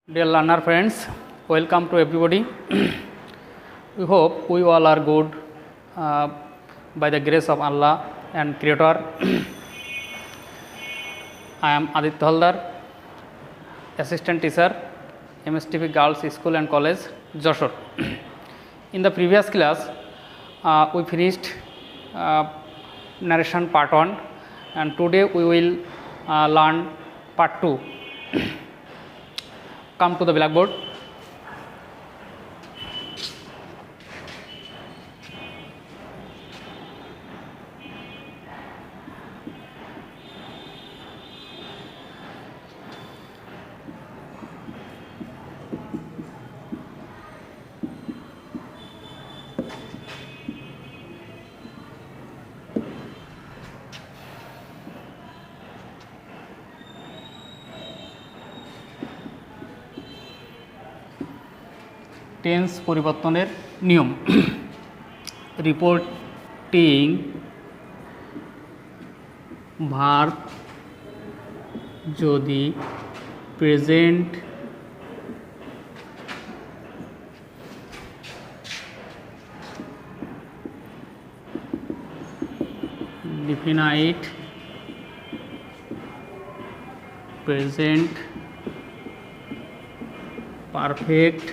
Dear learner friends, welcome to everybody. We hope we all are good by the grace of Allah and Creator. I am Aditya Haldar, Assistant Teacher, MSTP Girls School and College, Joshore. In the previous class, we finished narration part 1 and today we will learn part 2. Come to the blackboard. Tense পরিবর্তনের নিয়ম reporting verb যদি present definite present perfect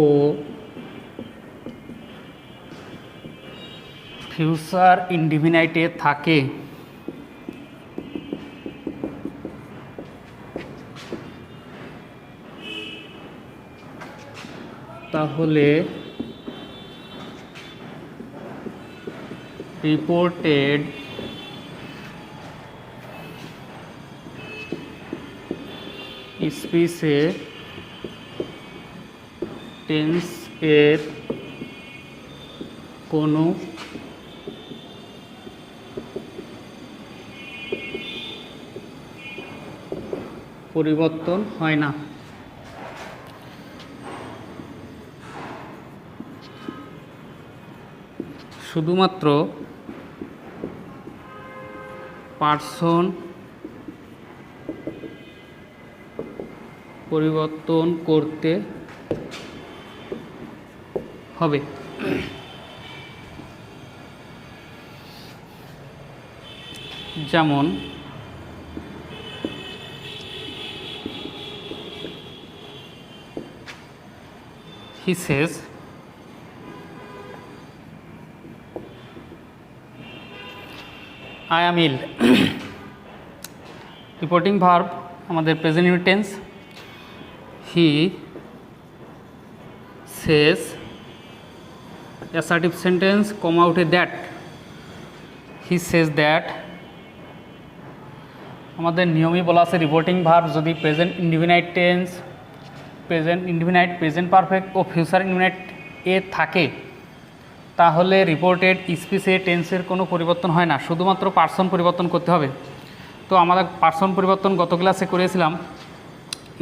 ও future ইনডিফিনাইটে থাকে তাহলে reported স্পিচে tense এর কোনো পরিবর্তন হয় না। শুধুমাত্র পার্সন পরিবর্তন করতে হবে। যেমন he says I am ill. Reporting verb আমাদের present tense. he says assertive sentence come out a that he says that আমাদের নিয়মই বলা আছে রিপোর্টিং ভার্ব যদি present indefinite tense present indefinite present perfect ও ফিউচার ইনডিফিনাইট এ থাকে তাহলে রিপোর্টেড স্পিচে টেন্সের কোনো পরিবর্তন হয় না, শুধুমাত্র পার্সন পরিবর্তন করতে হবে। তো আমাদের পার্সন পরিবর্তন গত ক্লাসে করেছিলাম।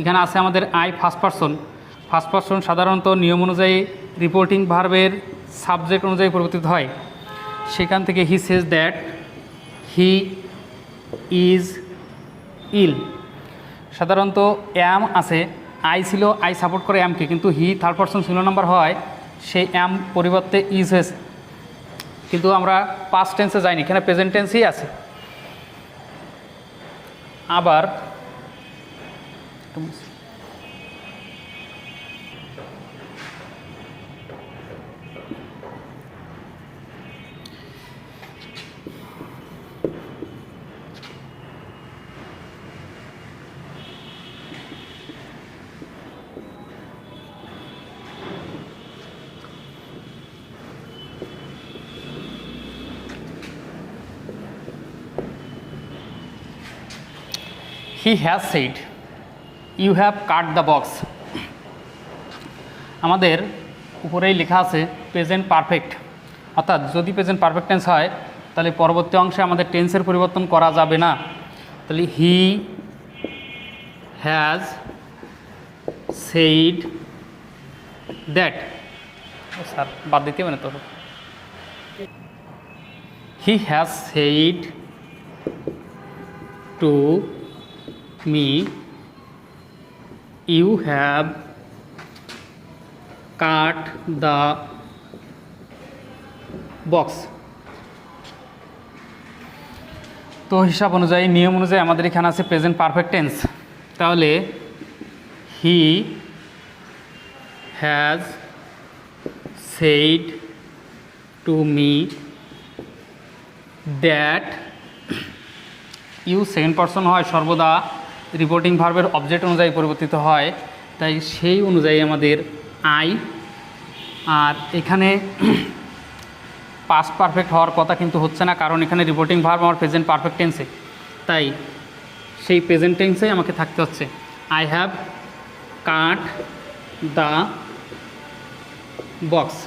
এখানে আছে আমাদের আই ফার্স্ট পার্সন সাধারণত নিয়ম অনুযায়ী রিপোর্টিং ভার্বের সাবজেক্ট অনুযায়ী পরিবর্তিত হয়। সেখান থেকে হি says that he is ill. সাধারণত অ্যাম আছে, আই ছিল, আই সাপোর্ট করে অ্যামকে, কিন্তু he third person singular number হয় সেই অ্যাম পরিবর্তে ইজ হয়েছে, কিন্তু আমরা পাস্ট টেন্সে যাইনি, এখানে প্রেজেন্ট টেন্সই আছে। আবার he has said you have cut the box। আমাদের উপরেই লেখা আছে প্রেজেন্ট পারফেক্ট, অর্থাৎ যদি প্রেজেন্ট পারফেক্ট টেন্স হয় তাহলে পরবর্তী অংশে আমাদের টেন্সের পরিবর্তন করা যাবে না। তাহলে he has said that, sir বাদ দিতে হবে না তো, he has said to me you have cut the box. তো হিসাব অনুযায়ী, নিয়ম অনুযায়ী আমাদের এখানে আছে প্রেজেন্ট পারফেক্ট টেন্স। তাহলে he has said to me that, you second person হয়, সর্বদা রিপোর্টিং ভার্বের অবজেক্ট অনুযায়ী পরিবর্তিত হয়, তাই সেই অনুযায়ী আমাদের আই। আর এখানে পাস্ট পারফেক্ট হওয়ার কথা কিন্তু হচ্ছে না, কারণ এখানে রিপোর্টিং ভার্ব আমার প্রেজেন্ট পারফেক্ট টেন্সে, তাই সেই প্রেজেন্ট টেন্সেই আমাকে থাকতে হচ্ছে। I have cut the box.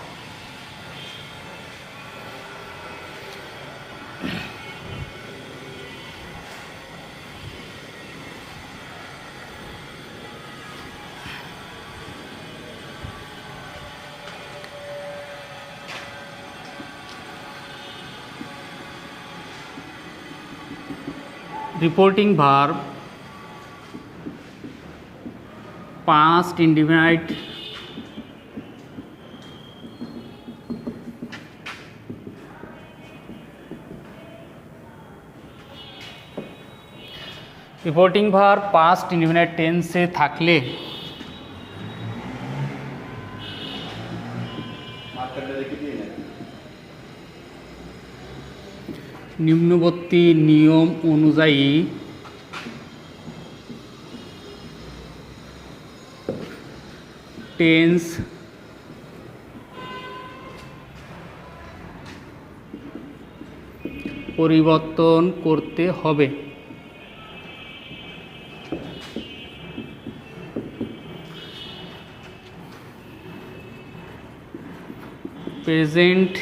Reporting verb past indefinite reporting verb past indefinite টেন্সে থাকলে নিম্নবর্তী নিয়ম অনুযায়ী টেন্স পরিবর্তন করতে হবে। প্রেজেন্ট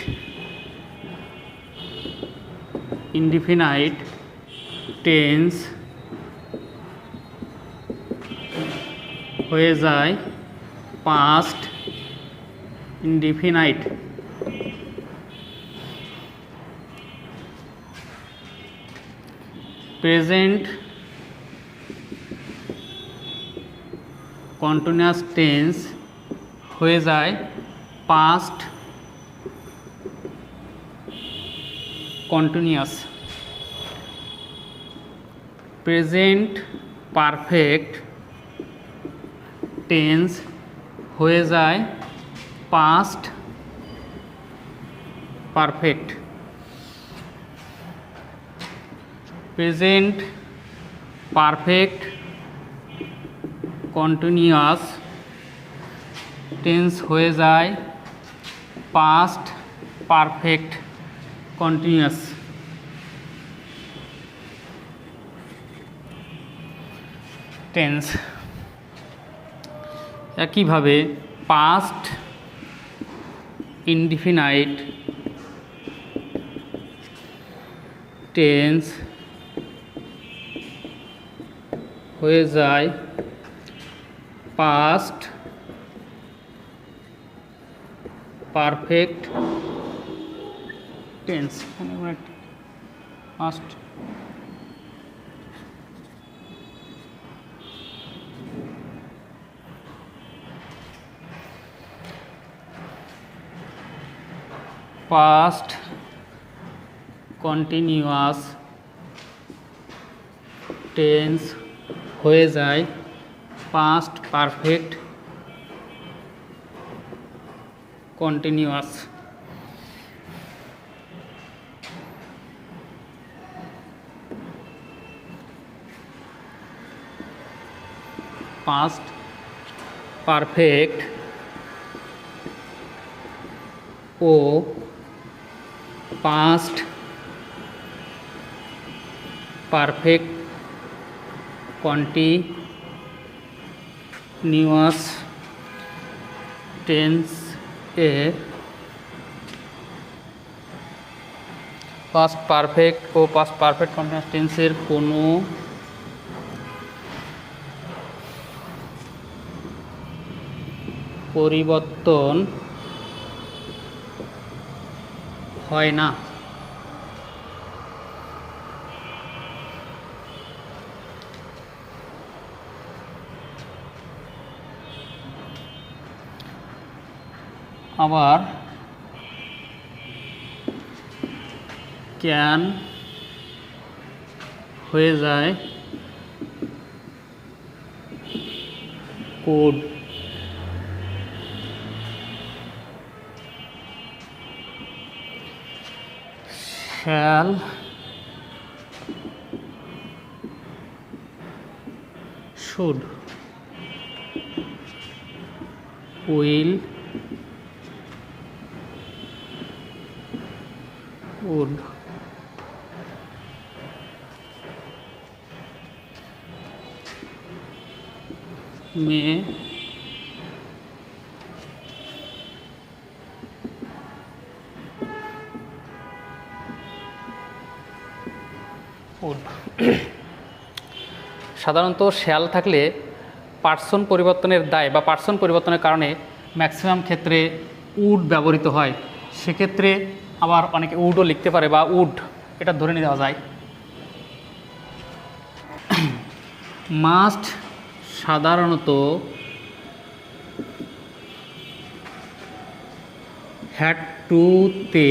ইনডিফিনাইট টেন্স হয়ে যায় past indefinite. Present continuous tense হয়ে যায় past continuous. Present perfect tense হয়ে যায় past perfect. Present perfect continuous tense হয়ে যায় পাস্ট পারফেক্ট কন্টিনিউয়াস। টেন্স একইভাবে পাস্ট ইনডিফিনাইট টেন্স হয়ে যায় past perfect tense. Past past continuous tense হয়ে যায় past perfect continuous. Past perfect ও পাস্ট পারফেক্ট কন্টিনিউয়াস টেন্স এ পাস্ট পারফেক্ট ও পাস্ট পারফেক্ট কন্টিনিউয়াস টেন্সের কোনো পরিবর্তন হয় না। আবার ক্যান হয়ে যায় code. Shall should will would may would. সাধারণত শ্যাল থাকলে পার্সন পরিবর্তনের দায় বা পার্সন পরিবর্তনের কারণে ম্যাক্সিমাম ক্ষেত্রে উড ব্যবহৃত হয়। সেক্ষেত্রে আবার অনেকে উডও লিখতে পারে বা উড এটা ধরে নেওয়া যায়। মাস্ট সাধারণত হ্যাড টু তে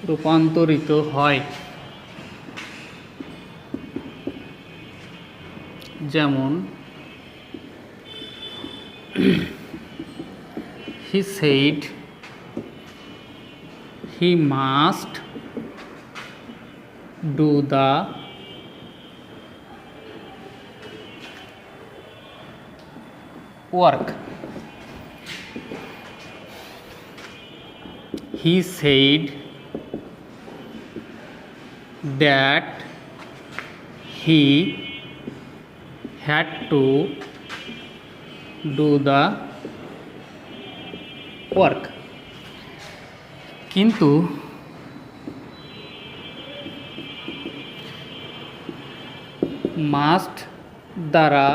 রূপান্তরিত হয়। যেমন he said he must do the work. He said that he had to do the work. কিন্তু মাস্ট দ্বারা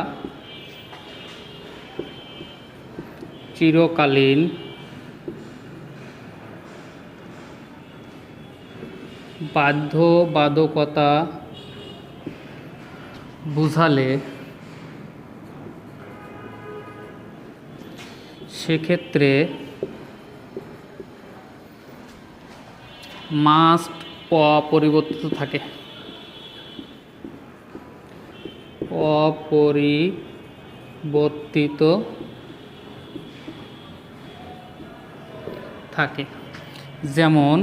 চিরকালীন বাধ্যবাধকতা বুঝালে সেক্ষেত্রে মাস্ট অপরিবর্তিত থাকে। অপরিবর্তিত থাকে। যেমন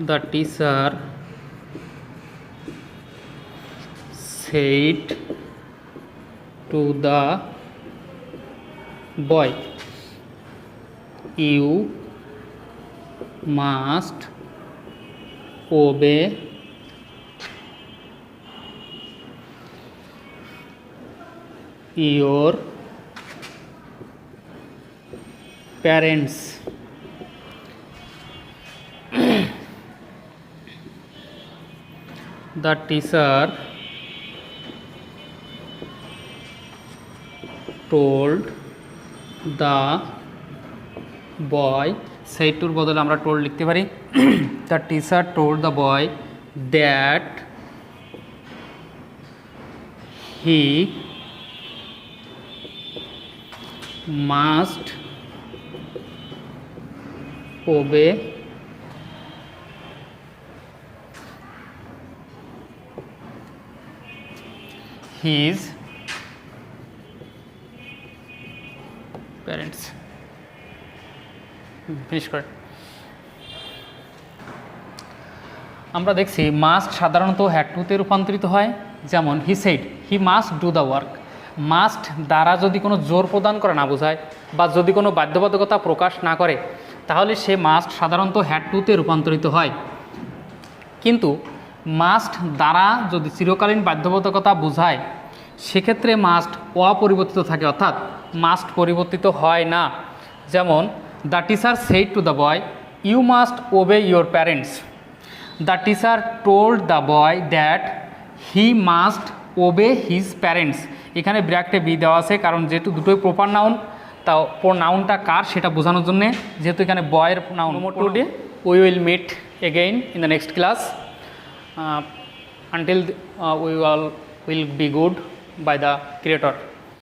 the teacher said to the boy, you must obey your parents. The teacher told the boy, say to বদলে আমরা told লিখতে পারি। The teacher told the boy that he must obey his parents. Finish করে আমরা দেখছি must সাধারণত had টুতে রূপান্তরিত হয়। যেমন he said he must do the work. Must দ্বারা যদি কোনো জোর প্রদান করে না বোঝায় বা যদি কোনো বাধ্যবাধকতা প্রকাশ না করে তাহলে সে মাস্ট সাধারণত হ্যাড টুতে রূপান্তরিত হয়। কিন্তু মাস্ট দ্বারা যদি চিরকালীন বাধ্যবাধকতা বোঝায় সেক্ষেত্রে মাস্ট অপরিবর্তিত থাকে, অর্থাৎ মাস্ট পরিবর্তিত হয় না। যেমন the teacher said to the boy you must obey your parents. The teacher told the boy that he must obey his parents. এখানে ব্র্যাকেটে বি দেওয়া আছে কারণ যেহেতু দুটোই প্রপার নাউন তাও নাউনটা কার সেটা বোঝানোর জন্যে, যেহেতু এখানে বয়ের noun. Today we will meet again in the next class, until we will be good bye the creator.